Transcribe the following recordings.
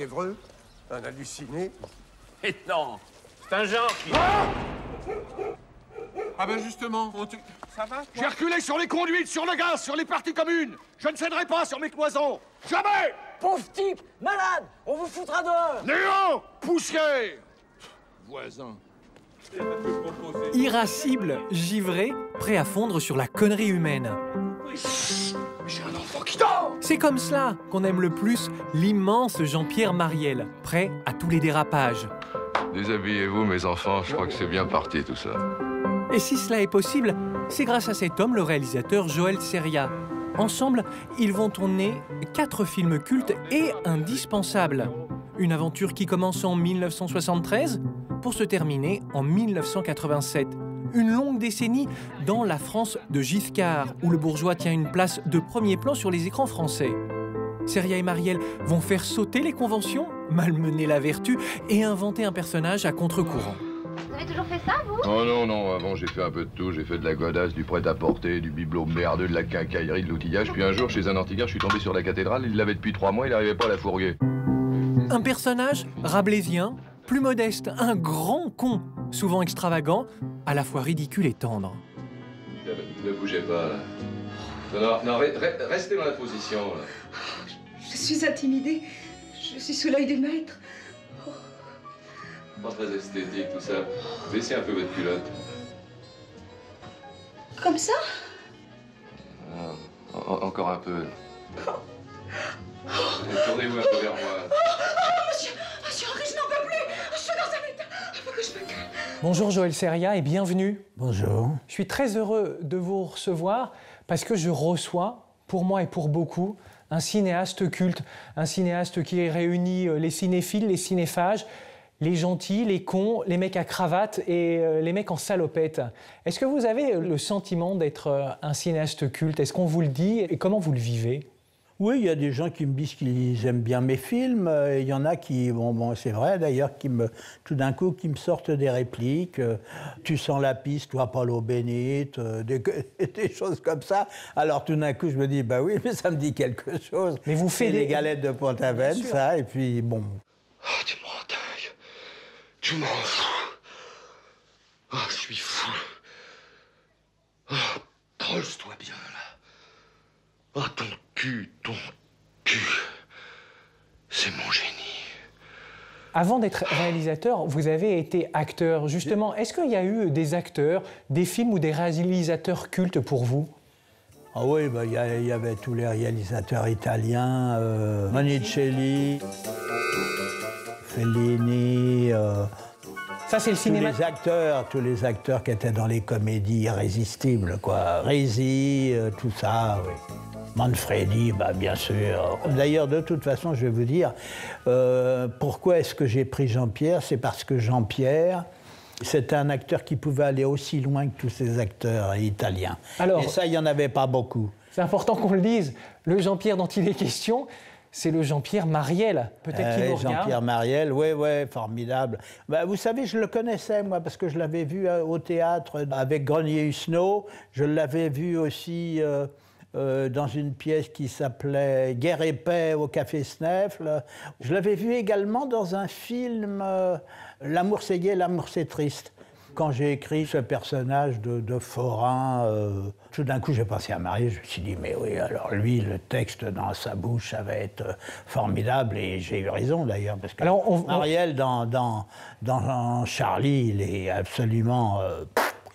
fiévreux, un halluciné. Et non, c'est un genre qui... Ah ben justement, ça va? J'ai reculé sur les conduites, sur le gaz, sur les parties communes. Je ne céderai pas sur mes cloisons. Jamais! Pauvre type, malade, on vous foutra dehors. Néant! Poussière! Voisin. Irascible, givré, prêt à fondre sur la connerie humaine. J'ai un enfant qui dort! C'est comme cela qu'on aime le plus l'immense Jean-Pierre Mariel, prêt à tous les dérapages. Déshabillez-vous, mes enfants, je crois que c'est bien parti tout ça. Et si cela est possible, c'est grâce à cet homme, le réalisateur Joël Seria. Ensemble, ils vont tourner 4 films cultes et indispensables. Une aventure qui commence en 1973 pour se terminer en 1987. Une longue décennie dans la France de Giscard, où le bourgeois tient une place de premier plan sur les écrans français. Seria et Mariel vont faire sauter les conventions, malmener la vertu et inventer un personnage à contre-courant. Vous avez toujours fait ça, vous? Oh non, non, avant j'ai fait un peu de tout. J'ai fait de la godasse, du prêt-à-porter, du bibelot merdeux, de la quincaillerie, de l'outillage. Puis un jour, chez un antiquaire, je suis tombé sur la cathédrale. Il l'avait depuis 3 mois, il n'arrivait pas à la fourguer. Un personnage rabelaisien, plus modeste, un grand con, souvent extravagant, à la fois ridicule et tendre. Ne bougez pas, là. Non, restez dans la position, là. Je suis intimidée. Je suis sous l'œil des maîtres. Pas très esthétique, tout ça. Baissez un peu votre culotte. Comme ça? Encore un peu. Tournez-vous un peu vers moi. Monsieur Henri, je n'en peux plus. Je suis dans un état. Il faut que je me calme. Bonjour Joël Seria et bienvenue. Bonjour. Je suis très heureux de vous recevoir parce que je reçois, pour moi et pour beaucoup, un cinéaste culte, un cinéaste qui réunit les cinéphiles, les cinéphages, les gentils, les cons, les mecs à cravate et les mecs en salopette. Est-ce que vous avez le sentiment d'être un cinéaste culte? Est-ce qu'on vous le dit et comment vous le vivez? Oui, il y a des gens qui me disent qu'ils aiment bien mes films. Il y en a qui, bon, c'est vrai d'ailleurs, tout d'un coup, qui me sortent des répliques. Tu sens la piste, toi, pas l'eau bénite, des choses comme ça. Alors tout d'un coup, je me dis, bah oui, mais ça me dit quelque chose. Mais vous faites les galettes de Pont-Aven, ça, et puis bon. Oh, tu me rends dingue. Tu m'en fous. Oh, je suis fou. Oh, pose-toi bien, là. Oh, ton cul, c'est mon génie. Avant d'être réalisateur, vous avez été acteur. Justement, est-ce qu'il y a eu des acteurs, des films ou des réalisateurs cultes pour vous? Ah oui, bah, y avait tous les réalisateurs italiens, Monicelli, Fellini... Ça, c'est le cinéma. Tous les acteurs qui étaient dans les comédies irrésistibles, quoi. Rési, tout ça, oui. Manfredi, bah, bien sûr. D'ailleurs, de toute façon, je vais vous dire, pourquoi est-ce que j'ai pris Jean-Pierre? C'est parce que Jean-Pierre, c'était un acteur qui pouvait aller aussi loin que tous ces acteurs italiens. Alors, et ça, il n'y en avait pas beaucoup. C'est important qu'on le dise. Le Jean-Pierre dont il est question, c'est le Jean-Pierre Mariel. Peut-être qu'il nous regarde. Jean-Pierre Mariel, oui, formidable. Bah, vous savez, je le connaissais, moi, parce que je l'avais vu au théâtre avec Grenier-Husneau. Je l'avais vu aussi dans une pièce qui s'appelait Guerre et paix au Café Sneffle. Je l'avais vu également dans un film L'amour c'est gai, l'amour c'est triste. Quand j'ai écrit ce personnage de forain, tout d'un coup j'ai pensé à Mariel, je me suis dit mais oui, alors lui, le texte dans sa bouche, ça va être formidable, et j'ai eu raison d'ailleurs, parce que Mariel dans Charlie, il est absolument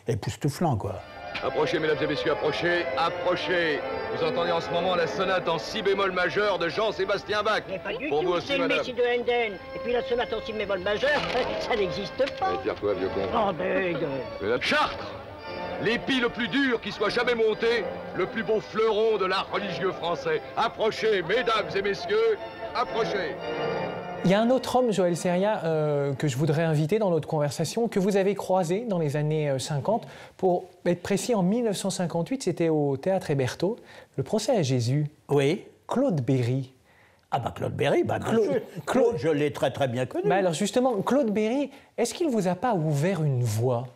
époustouflant, quoi. Approchez, mesdames et messieurs, approchez, approchez. Vous entendez en ce moment la sonate en si bémol majeur de Jean-Sébastien Bach. Mais pas du Pour tout, vous aussi, c'est le madame. Messie de Handel. Et puis la sonate en si bémol majeur, ça n'existe pas. Allez, tire-toi, vieux con. Oh, bègue. Chartres, l'épi le plus dur qui soit jamais monté, le plus beau fleuron de l'art religieux français. Approchez, mesdames et messieurs, approchez. Il y a un autre homme, Joël Seria, que je voudrais inviter dans notre conversation, que vous avez croisé dans les années 50. Pour être précis, en 1958, c'était au Théâtre Hébertot, le procès à Jésus. Oui. Claude Berry. Ah bah Claude Berry, bah Claude, je l'ai très très bien connu. Bah alors justement, Claude Berry, est-ce qu'il ne vous a pas ouvert une voie?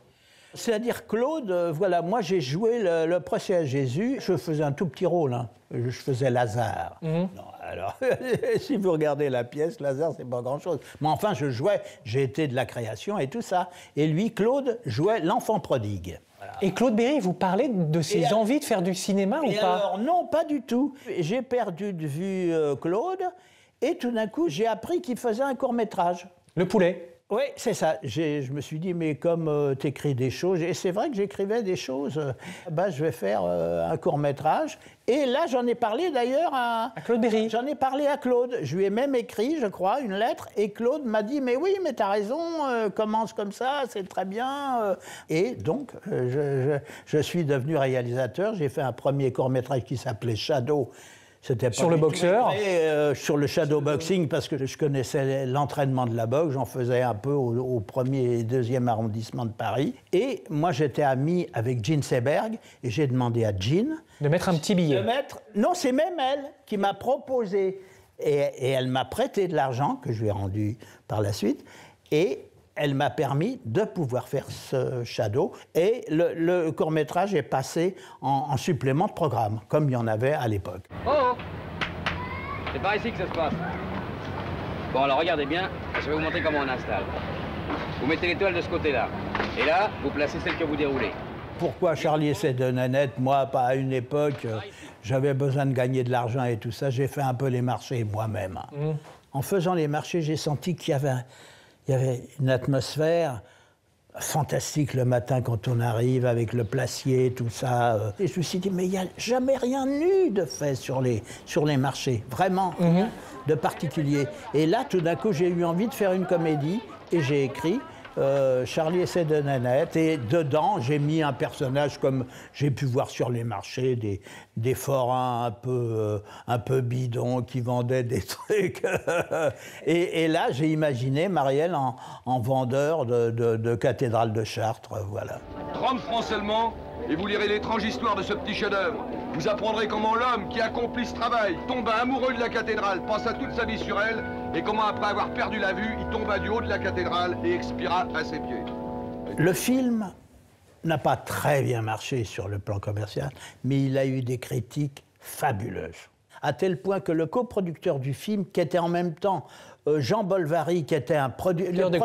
C'est-à-dire Claude, voilà, moi j'ai joué le procès à Jésus, je faisais un tout petit rôle, hein. Je faisais Lazare. Non, Alors, si vous regardez la pièce, Lazare, c'est pas grand-chose. Mais enfin, je jouais, j'ai été de la création et tout ça. Et lui, Claude, jouait l'enfant prodigue. Voilà. Et Claude Berry, vous parlez de ses envies de faire du cinéma ou pas? Alors, non, pas du tout. J'ai perdu de vue Claude, et tout d'un coup, j'ai appris qu'il faisait un court-métrage. Le poulet. Oui, c'est ça. Je me suis dit, mais comme tu écris des choses, et c'est vrai que j'écrivais des choses, je vais faire un court-métrage. Et là, j'en ai parlé d'ailleurs à Claude Berry. J'en ai parlé à Claude. Je lui ai même écrit, je crois, une lettre. Et Claude m'a dit, mais oui, mais t'as raison, commence comme ça, c'est très bien. Et donc, je suis devenu réalisateur. J'ai fait un premier court-métrage qui s'appelait Shadow. C'était sur le boxeur sur le shadowboxing, parce que je connaissais l'entraînement de la boxe, j'en faisais un peu au 1er et 2e arrondissement de Paris. Et moi, j'étais ami avec Jean Seberg, et j'ai demandé à Jean... de mettre un petit billet. Non, c'est même elle qui m'a proposé. Et elle m'a prêté de l'argent, que je lui ai rendu par la suite, et elle m'a permis de pouvoir faire ce Shadow. Et le court-métrage est passé en supplément de programme, comme il y en avait à l'époque. Oh! C'est par ici que ça se passe. Bon, alors regardez bien, je vais vous montrer comment on installe. Vous mettez l'étoile de ce côté-là. Et là, vous placez celle que vous déroulez. Pourquoi Charlie et ses deux nanettes? Moi, pas à une époque, j'avais besoin de gagner de l'argent et tout ça. J'ai fait un peu les marchés moi-même. En faisant les marchés, j'ai senti qu'il y avait une atmosphère fantastique le matin quand on arrive avec le placier, tout ça. Et je me suis dit, mais il n'y a jamais rien eu de fait sur les marchés, vraiment, rien de particulier. Et là, tout d'un coup, j'ai eu envie de faire une comédie et j'ai écrit Charlie et ses deux nanettes. Et dedans, j'ai mis un personnage comme j'ai pu voir sur les marchés, des forains un peu bidons qui vendaient des trucs. et là, j'ai imaginé Marielle en vendeur de cathédrale de Chartres, voilà. 30 francs seulement, et vous lirez l'étrange histoire de ce petit chef-d'œuvre. Vous apprendrez comment l'homme qui accomplit ce travail tomba amoureux de la cathédrale, passa toute sa vie sur elle, et comment après avoir perdu la vue, il tomba du haut de la cathédrale et expira à ses pieds. Le film n'a pas très bien marché sur le plan commercial, mais il a eu des critiques fabuleuses. À tel point que le coproducteur du film, qui était en même temps Jean Bolvary, qui était un producteur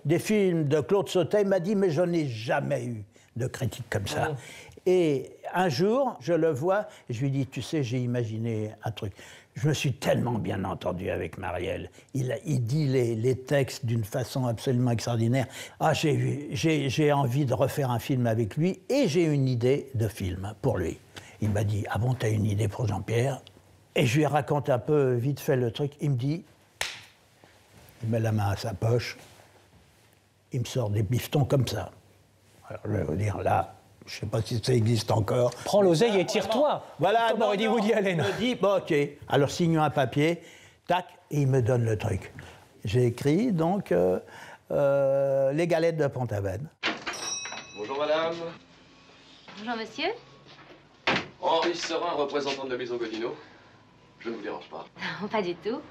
des films de Claude Sautet, m'a dit « mais je n'ai jamais eu de critique comme ça ». Et un jour, je le vois, et je lui dis « tu sais, j'ai imaginé un truc ». Je me suis tellement bien entendu avec Marielle. Il dit les textes d'une façon absolument extraordinaire. Ah, j'ai envie de refaire un film avec lui, et j'ai une idée de film pour lui. Il m'a dit « ah bon, t'as une idée pour Jean-Pierre ?» Et je lui raconte un peu vite fait le truc. Il me dit, il met la main à sa poche, il me sort des bifetons comme ça. Alors je vais vous dire, là, je ne sais pas si ça existe encore. Prends l'oseille et tire-toi. Voilà, comme aurait dit Woody Allen. Il me dit, bon, ok, alors signons un papier, tac, et il me donne le truc. J'ai écrit, donc, Les Galettes de Pont-Aven. Bonjour madame. Bonjour monsieur. Henri Serin, représentant de la maison Godino. Je ne vous dérange pas. Non, pas du tout.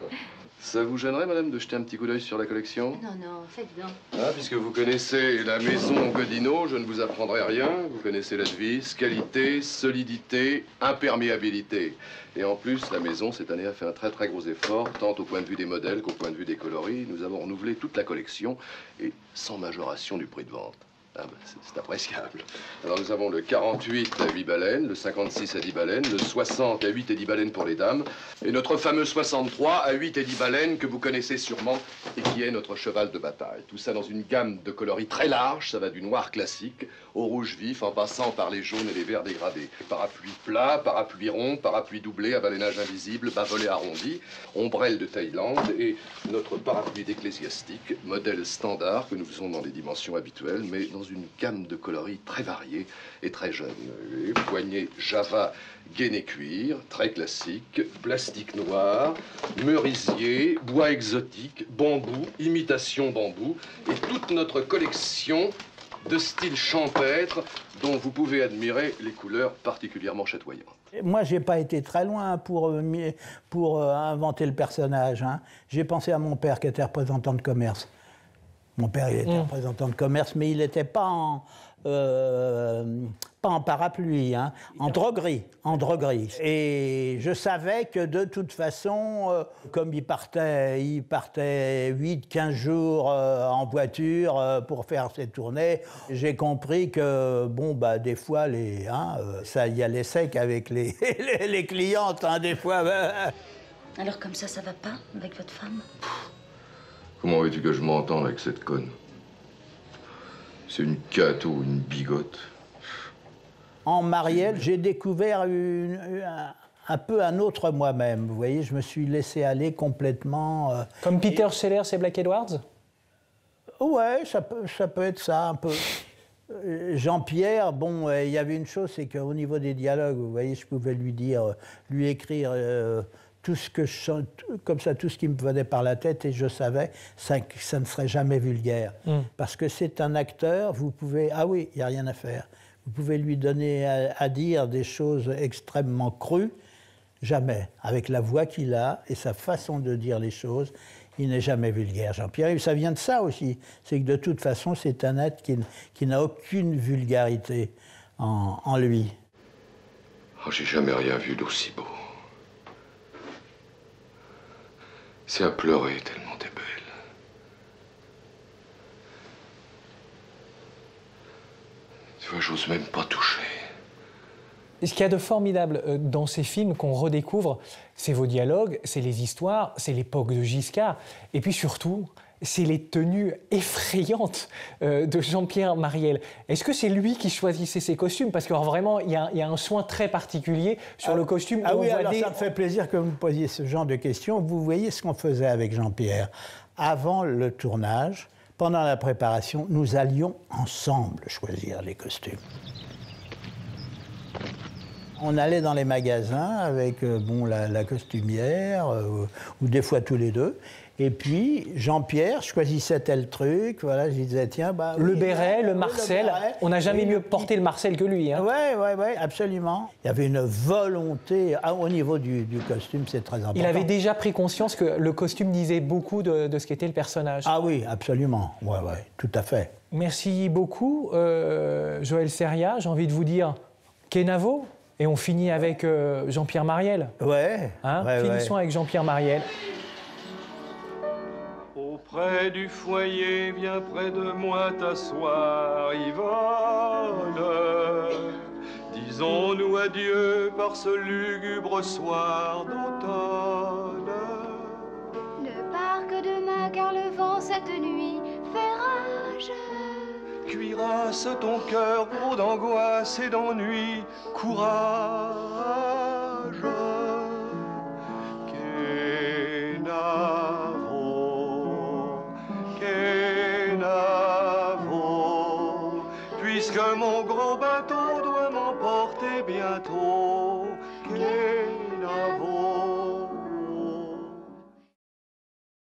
Ça vous gênerait, madame, de jeter un petit coup d'œil sur la collection? Non, non, faites donc. Ah, puisque vous connaissez la maison Godino, je ne vous apprendrai rien. Vous connaissez la devise, qualité, solidité, imperméabilité. Et en plus, la maison, cette année, a fait un très très gros effort, tant au point de vue des modèles qu'au point de vue des coloris. Nous avons renouvelé toute la collection, et sans majoration du prix de vente. Ah ben, c'est appréciable. Alors nous avons le 48 à 8 baleines, le 56 à 10 baleines, le 60 à 8 et 10 baleines pour les dames, et notre fameux 63 à 8 et 10 baleines que vous connaissez sûrement et qui est notre cheval de bataille. Tout ça dans une gamme de coloris très large, ça va du noir classique au rouge vif en passant par les jaunes et les verts dégradés. Parapluie plat, parapluie rond, parapluie doublé à baleinage invisible, bas-volet arrondi, ombrelle de Thaïlande et notre parapluie d'ecclésiastique, modèle standard que nous faisons dans les dimensions habituelles, mais dans une gamme de coloris très variée et très jeune. Les poignées Java gainé cuir, très classique, plastique noir, merisier, bois exotique, bambou, imitation bambou et toute notre collection de style champêtre dont vous pouvez admirer les couleurs particulièrement chatoyantes. Moi, j'ai pas été très loin pour inventer le personnage. Hein. J'ai pensé à mon père qui était représentant de commerce. Mon père, il était représentant de commerce, mais il n'était pas en parapluie, hein, en droguerie. Et je savais que de toute façon, comme il partait 8-15 jours en voiture pour faire ses tournées, j'ai compris que, bon, bah, des fois, ça y allait sec avec les clientes, hein, des fois. Alors comme ça va pas avec votre femme? Comment veux-tu que je m'entende avec cette conne? C'est une cato ou une bigote. En Marielle, j'ai découvert un peu un autre moi-même. Vous voyez, je me suis laissé aller complètement. Comme Peter Sellers et Black Edwards? Ouais, ça peut être ça, un peu. Jean-Pierre, bon, il y avait une chose, c'est qu'au niveau des dialogues, vous voyez, je pouvais lui écrire tout ce que comme ça, tout ce qui me venait par la tête, et je savais que ça ne serait jamais vulgaire. Parce que c'est un acteur, vous pouvez... Ah oui, il n'y a rien à faire. Vous pouvez lui donner à dire des choses extrêmement crues, jamais. Avec la voix qu'il a et sa façon de dire les choses, il n'est jamais vulgaire. Jean-Pierre, ça vient de ça aussi. C'est que de toute façon, c'est un être qui n'a aucune vulgarité en lui. Oh, j'ai jamais rien vu d'aussi beau. C'est à pleurer tellement t'es belle. Tu vois, j'ose même pas toucher. Ce qu'il y a de formidable dans ces films qu'on redécouvre, c'est vos dialogues, c'est les histoires, c'est l'époque de Giscard, et puis surtout, c'est les tenues effrayantes de Jean-Pierre Marielle. Est-ce que c'est lui qui choisissait ses costumes? Parce que vraiment, il y a un soin très particulier sur le costume. Ah oui, alors ça me fait plaisir que vous me posiez ce genre de questions. Vous voyez ce qu'on faisait avec Jean-Pierre. Avant le tournage, pendant la préparation, nous allions ensemble choisir les costumes. On allait dans les magasins avec la costumière, ou des fois tous les deux. Et puis, Jean-Pierre choisissait tel truc, voilà, je disais, tiens, bah... Le béret, le Marcel, on n'a jamais mieux porté le Marcel que lui. Hein. Oui, absolument. Il y avait une volonté, au niveau du costume, c'est très important. Il avait déjà pris conscience que le costume disait beaucoup de ce qu'était le personnage. Ah oui, absolument, ouais, tout à fait. Merci beaucoup, Joël Seria. J'ai envie de vous dire, Kenavo, et on finit avec Jean-Pierre Marielle. Finissons avec Jean-Pierre Marielle. Près du foyer, viens près de moi t'asseoir, Yvonne. Disons-nous adieu par ce lugubre soir d'automne. Ne pars que demain, car le vent cette nuit fait rage. Cuirasse ton cœur gros d'angoisse et d'ennui, courage. Puisque mon gros bateau doit m'emporter bientôt, Kenavo.